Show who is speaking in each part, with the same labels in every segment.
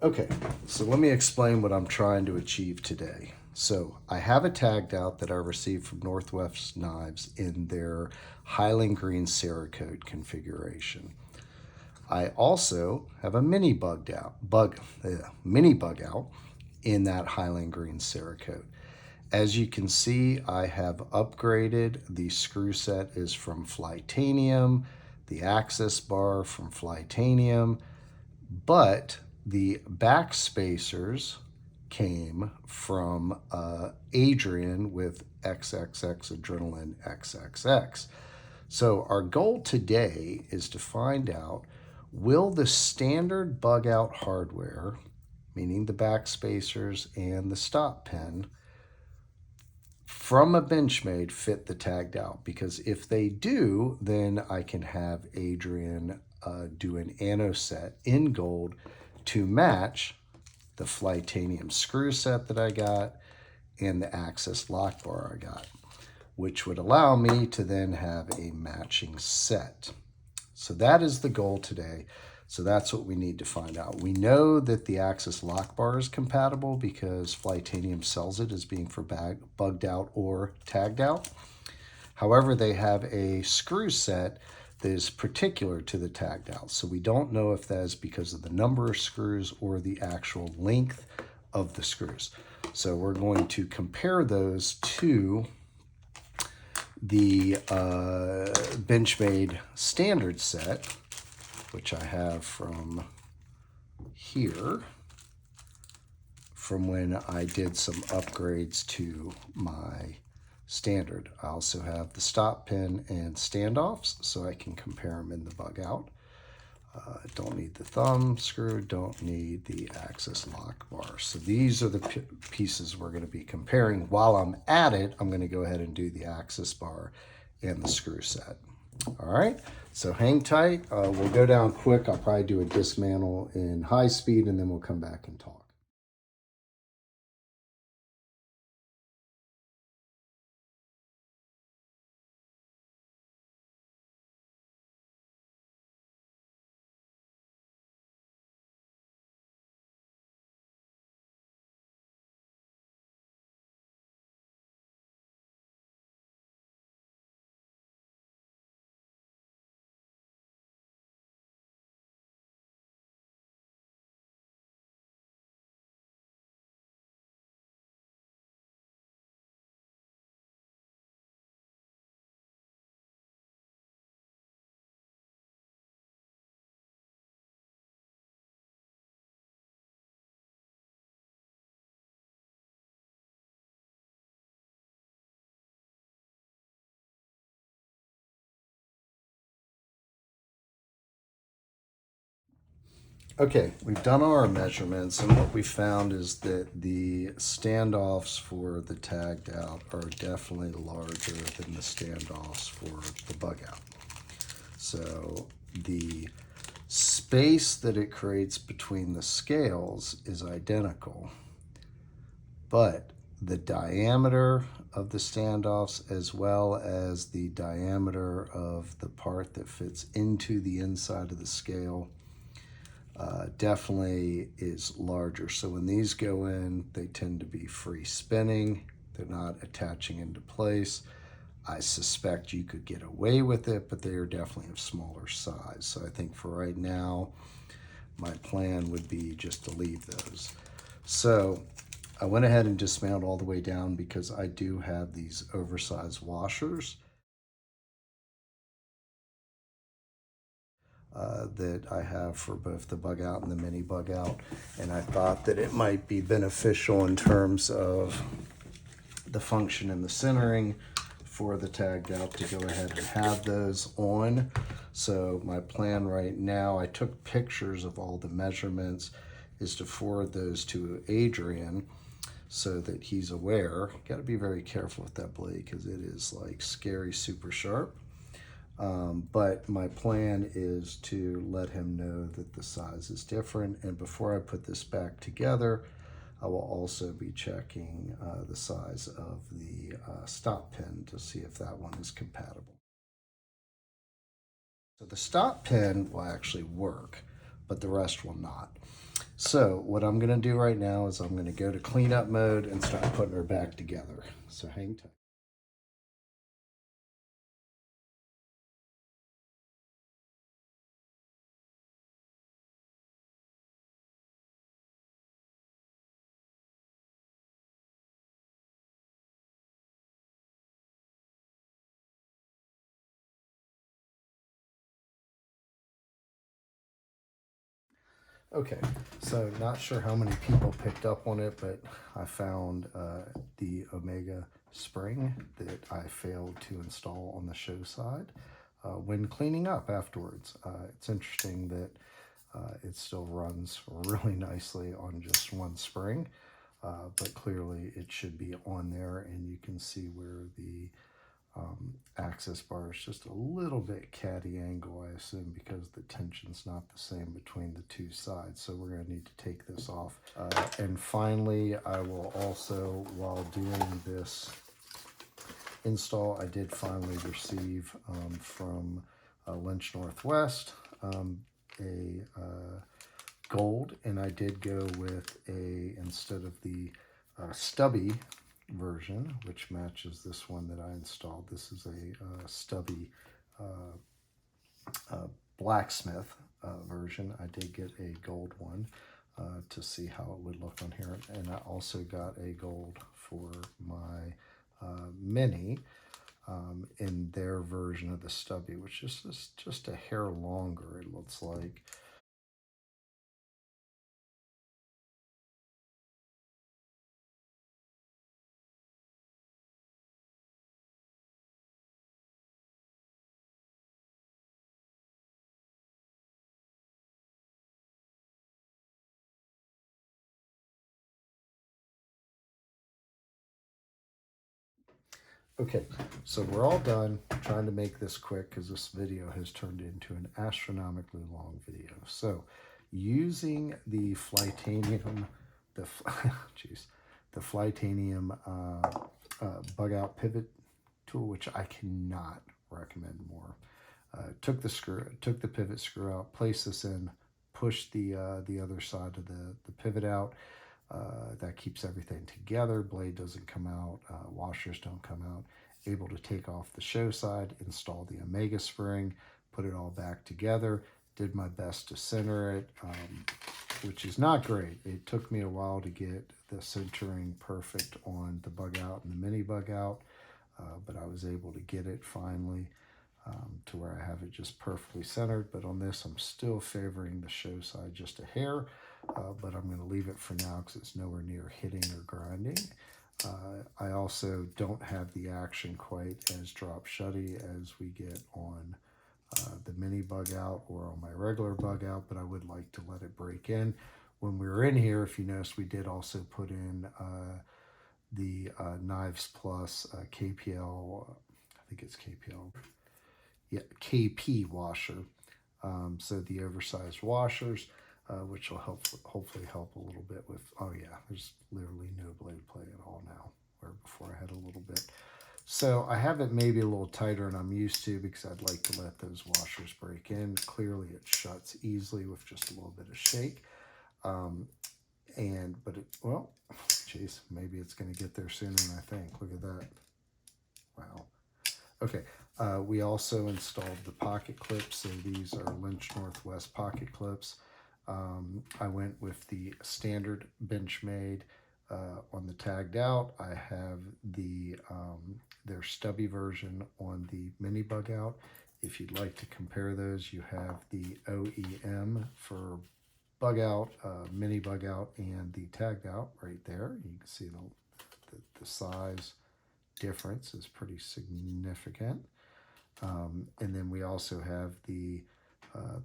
Speaker 1: Okay, so let me explain what I'm trying to achieve today. So I have a tagged out that I received from Northwest Knives in their Highland Green cerakote configuration. I also have a mini bug out in that Highland Green cerakote. As you can see, I have upgraded. The screw set is from Flytanium, the access bar from Flytanium, but the back spacers came from Adrian with XXX Adrenaline XXX. So our goal today is to find out, will the standard bug out hardware, meaning the back spacers and the stop pin, from a Benchmade fit the tagged out? Because if they do, then I can have Adrian do an anno set in gold to match the Flytanium screw set that I got and the access lock bar I got, which would allow me to then have a matching set. So that is the goal today. So that's what we need to find out. We know that the access lock bar is compatible because Flytanium sells it as being for bugged out or tagged out. However, they have a screw set that is particular to the tagged out. So we don't know if that is because of the number of screws or the actual length of the screws. So we're going to compare those to the Benchmade standard set, which I have from here, from when I did some upgrades to my standard. I also have the stop pin and standoffs, so I can compare them in the bug out. Don't need the thumb screw, don't need the access lock bar. So these are the pieces we're going to be comparing. While I'm at it, I'm going to go ahead and do the access bar and the screw set. All right, so hang tight. We'll go down quick. I'll probably do a dismantle in high speed, and then we'll come back and talk. Okay, we've done our measurements, and what we found is that the standoffs for the tagged out are definitely larger than the standoffs for the bug out. So the space that it creates between the scales is identical, but the diameter of the standoffs, as well as the diameter of the part that fits into the inside of the scale, definitely is larger. So when these go in, they tend to be free spinning. They're not attaching into place. I suspect you could get away with it, but they are definitely of smaller size. So I think for right now, my plan would be just to leave those. So I went ahead and dismantled all the way down because I do have these oversized washers that I have for both the bug out and the mini bug out. And I thought that it might be beneficial in terms of the function and the centering for the tagged out to go ahead and have those on. So my plan right now, I took pictures of all the measurements, is to forward those to Adrian so that he's aware. Got to be very careful with that blade because it is like scary, super sharp. But my plan is to let him know that the size is different. And before I put this back together, I will also be checking the size of the stop pin to see if that one is compatible. So the stop pin will actually work, but the rest will not. So what I'm going to do right now is I'm going to go to cleanup mode and start putting her back together. So hang tight. Okay, so not sure how many people picked up on it, but I found the Omega spring that I failed to install on the show side when cleaning up afterwards. It's interesting that it still runs really nicely on just one spring, but clearly it should be on there, and you can see where the access bar is just a little bit catty angle, I assume, because the tension's not the same between the two sides. So we're going to need to take this off. And finally, I will also, while doing this install, I did finally receive from Lynch Northwest a gold, and I did go with instead of the stubby version, which matches this one that I installed. This is a stubby blacksmith version. I did get a gold one to see how it would look on here, and I also got a gold for my mini in their version of the stubby, which is just a hair longer, it looks like. Okay, so we're all done. I'm trying to make this quick because this video has turned into an astronomically long video. So, using the Flytanium, jeez, the Flytanium bug out pivot tool, which I cannot recommend more. Took the pivot screw out, placed this in, pushed the other side of the pivot out. That keeps everything together. Blade doesn't come out, washers don't come out. Able to take off the show side, install the Omega spring, put it all back together. Did my best to center it, which is not great. It took me a while to get the centering perfect on the bug out and the mini bug out, but I was able to get it finally. To where I have it just perfectly centered, but on this I'm still favoring the show side just a hair, but I'm going to leave it for now because it's nowhere near hitting or grinding. I also don't have the action quite as drop shutty as we get on the mini bug out or on my regular bug out, but I would like to let it break in. When we were in here, if you notice, we did also put in the Knives Plus KPL, I think it's KPL, yeah, KP washer. So the oversized washers, which will hopefully help a little bit with, oh yeah, there's literally no blade play at all now, where before I had a little bit. So I have it maybe a little tighter than I'm used to because I'd like to let those washers break in. Clearly it shuts easily with just a little bit of shake. But well, geez, maybe it's going to get there sooner than I think. Look at that. Wow. Okay, we also installed the pocket clips. So these are Lynch Northwest pocket clips. I went with the standard Benchmade on the tagged out. I have their stubby version on the mini bug out. If you'd like to compare those, you have the OEM for bug out, mini bug out, and the tagged out right there. You can see the size difference is pretty significant. And then we also have the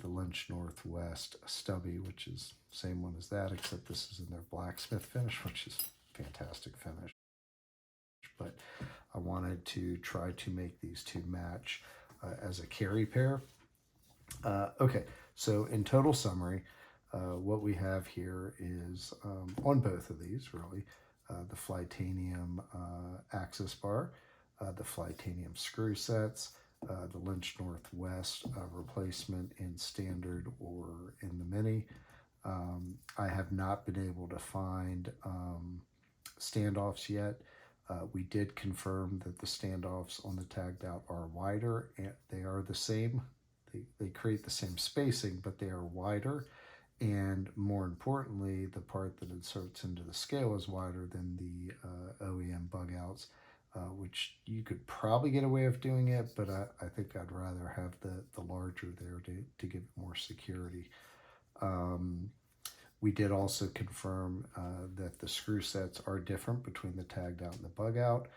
Speaker 1: Lynch Northwest stubby, which is same one as that, except this is in their blacksmith finish, which is fantastic finish. But I wanted to try to make these two match as a carry pair. Okay, so in total summary, what we have here is on both of these really, the Flytanium access bar, the Flytanium screw sets, the Lynch Northwest replacement in standard or in the mini, I have not been able to find standoffs yet. We did confirm that the standoffs on the tagged out are wider, and they are the same. They create the same spacing, but they are wider. And more importantly, the part that inserts into the scale is wider than the OEM bug outs, which you could probably get away with doing it, but I think I'd rather have the larger there to give it more security. We did also confirm that the screw sets are different between the tagged out and the bug out.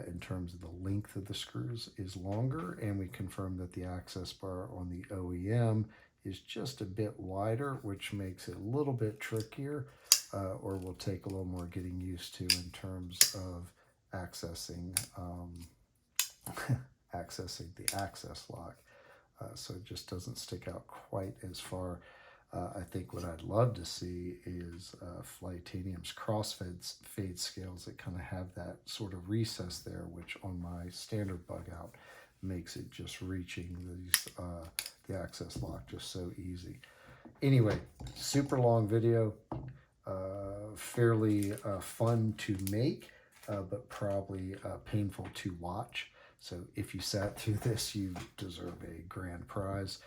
Speaker 1: In terms of the length of the screws is longer, and we confirmed that the access bar on the OEM is just a bit wider, which makes it a little bit trickier, or will take a little more getting used to in terms of accessing accessing the access lock. So it just doesn't stick out quite as far. I think what I'd love to see is Flytanium's crossfade scales that kind of have that sort of recess there, which on my standard bug out makes it just reaching these the access lock just so easy. Anyway, super long video, fairly fun to make, but probably painful to watch. So if you sat through this, you deserve a grand prize.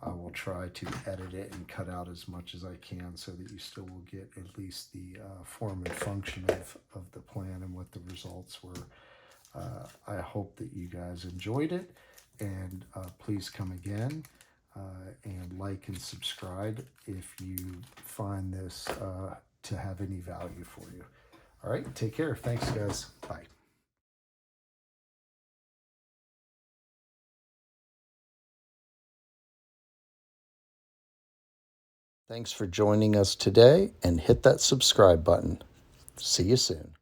Speaker 1: I will try to edit it and cut out as much as I can so that you still will get at least the form and function of the plan and what the results were. I hope that you guys enjoyed it, and please come again and like and subscribe if you find this to have any value for you. All right, take care. Thanks, guys. Bye. Thanks for joining us today, and hit that subscribe button. See you soon.